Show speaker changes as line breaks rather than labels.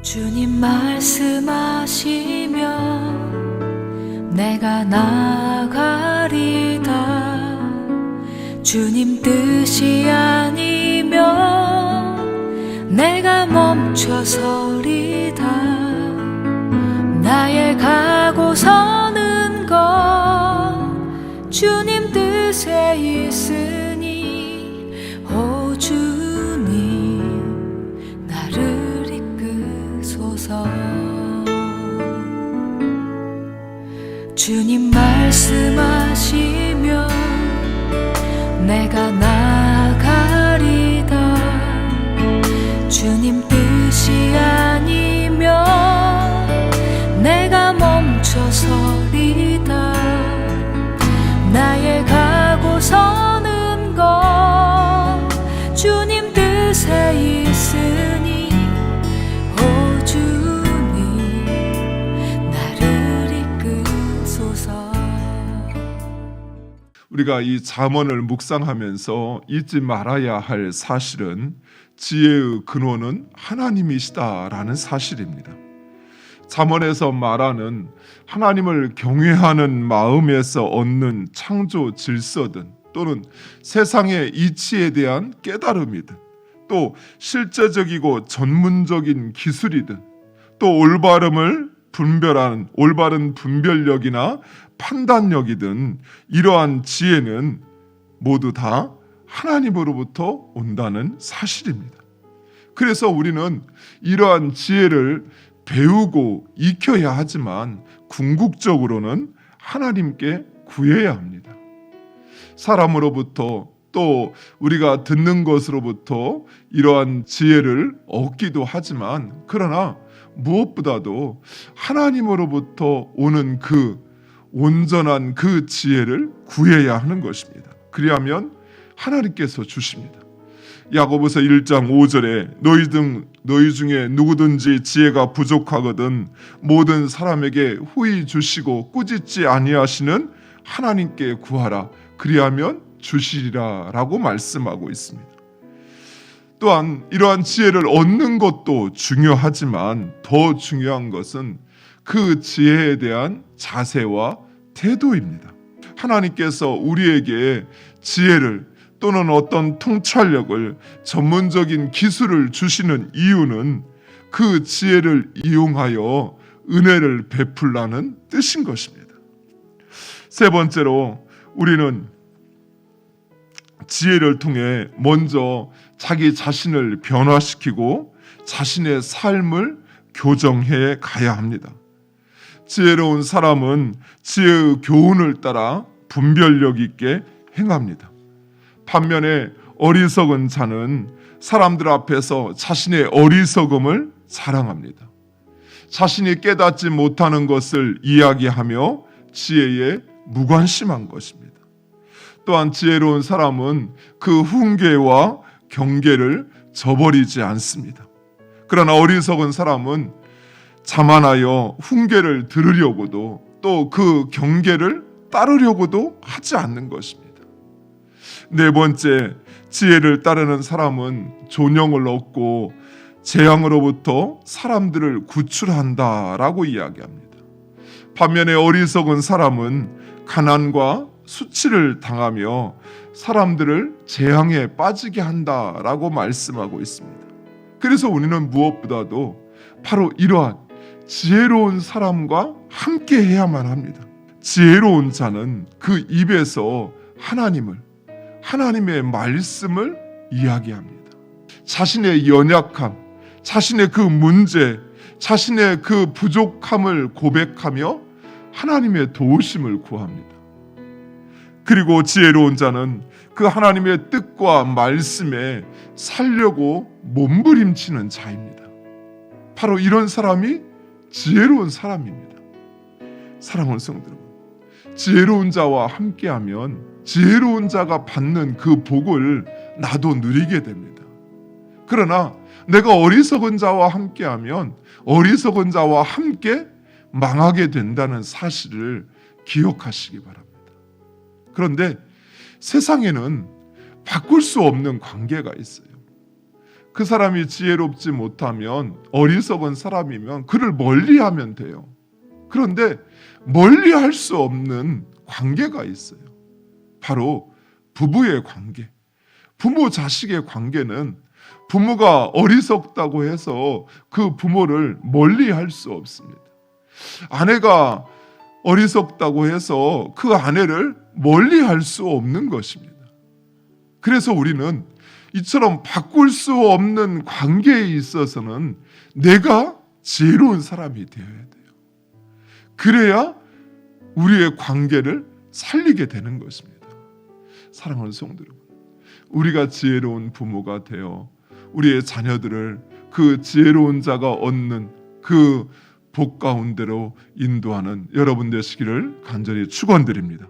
주님 말씀하시면 내가 나가리다. 주님 뜻이 아니면 내가 멈춰서리다. 나의 가고 서는 것 주님 뜻에 있으니 오 주님 나를 이끄소서. 주님 말씀하시면 내가 나가리다. 주님 뜻이 아니면 내가 멈춰서리다. 나의 가고 서는 것 주님 뜻에 있으니 오 주님 나를 이끄소서.
우리가 이 잠언을 묵상하면서 잊지 말아야 할 사실은 지혜의 근원은 하나님이시다라는 사실입니다. 잠언에서 말하는 하나님을 경외하는 마음에서 얻는 창조 질서든 또는 세상의 이치에 대한 깨달음이든 또 실제적이고 전문적인 기술이든 또 올바른 분별력이나 판단력이든 이러한 지혜는 모두 다 하나님으로부터 온다는 사실입니다. 그래서 우리는 이러한 지혜를 배우고 익혀야 하지만 궁극적으로는 하나님께 구해야 합니다. 사람으로부터 또 우리가 듣는 것으로부터 이러한 지혜를 얻기도 하지만 그러나 무엇보다도 하나님으로부터 오는 그 온전한 그 지혜를 구해야 하는 것입니다. 그리하면 하나님께서 주십니다. 야고보서 1장 5절에 너희 중에 누구든지 지혜가 부족하거든 모든 사람에게 후히 주시고 꾸짖지 아니하시는 하나님께 구하라 그리하면 주시리라 라고 말씀하고 있습니다. 또한 이러한 지혜를 얻는 것도 중요하지만 더 중요한 것은 그 지혜에 대한 자세와 태도입니다. 하나님께서 우리에게 지혜를 또는 어떤 통찰력을 전문적인 기술을 주시는 이유는 그 지혜를 이용하여 은혜를 베풀라는 뜻인 것입니다. 세 번째로 우리는 지혜를 통해 먼저 자기 자신을 변화시키고 자신의 삶을 교정해 가야 합니다. 지혜로운 사람은 지혜의 교훈을 따라 분별력 있게 행합니다. 반면에 어리석은 자는 사람들 앞에서 자신의 어리석음을 자랑합니다. 자신이 깨닫지 못하는 것을 이야기하며 지혜에 무관심한 것입니다. 또한 지혜로운 사람은 그 훈계와 경계를 저버리지 않습니다. 그러나 어리석은 사람은 자만하여 훈계를 들으려고도 또 그 경계를 따르려고도 하지 않는 것입니다. 네 번째, 지혜를 따르는 사람은 존영을 얻고 재앙으로부터 사람들을 구출한다라고 이야기합니다. 반면에 어리석은 사람은 가난과 수치를 당하며 사람들을 재앙에 빠지게 한다라고 말씀하고 있습니다. 그래서 우리는 무엇보다도 바로 이러한 지혜로운 사람과 함께 해야만 합니다. 지혜로운 자는 그 입에서 하나님의 말씀을 이야기합니다. 자신의 연약함, 자신의 그 문제, 자신의 그 부족함을 고백하며 하나님의 도우심을 구합니다. 그리고 지혜로운 자는 그 하나님의 뜻과 말씀에 살려고 몸부림치는 자입니다. 바로 이런 사람이 지혜로운 사람입니다. 사랑하는 성도 여러분, 지혜로운 자와 함께하면 지혜로운 자가 받는 그 복을 나도 누리게 됩니다. 그러나 내가 어리석은 자와 함께하면 어리석은 자와 함께 망하게 된다는 사실을 기억하시기 바랍니다. 그런데 세상에는 바꿀 수 없는 관계가 있어요. 그 사람이 지혜롭지 못하면, 어리석은 사람이면 그를 멀리하면 돼요. 그런데 멀리할 수 없는 관계가 있어요. 바로 부부의 관계. 부모 자식의 관계는 부모가 어리석다고 해서 그 부모를 멀리할 수 없습니다. 아내가 어리석다고 해서 그 아내를 멀리할 수 없는 것입니다. 그래서 우리는 이처럼 바꿀 수 없는 관계에 있어서는 내가 지혜로운 사람이 되어야 돼요. 그래야 우리의 관계를 살리게 되는 것입니다. 사랑하는 성도 여러분, 우리가 지혜로운 부모가 되어 우리의 자녀들을 그 지혜로운 자가 얻는 그 복 가운데로 인도하는 여러분 되시기를 간절히 축원드립니다.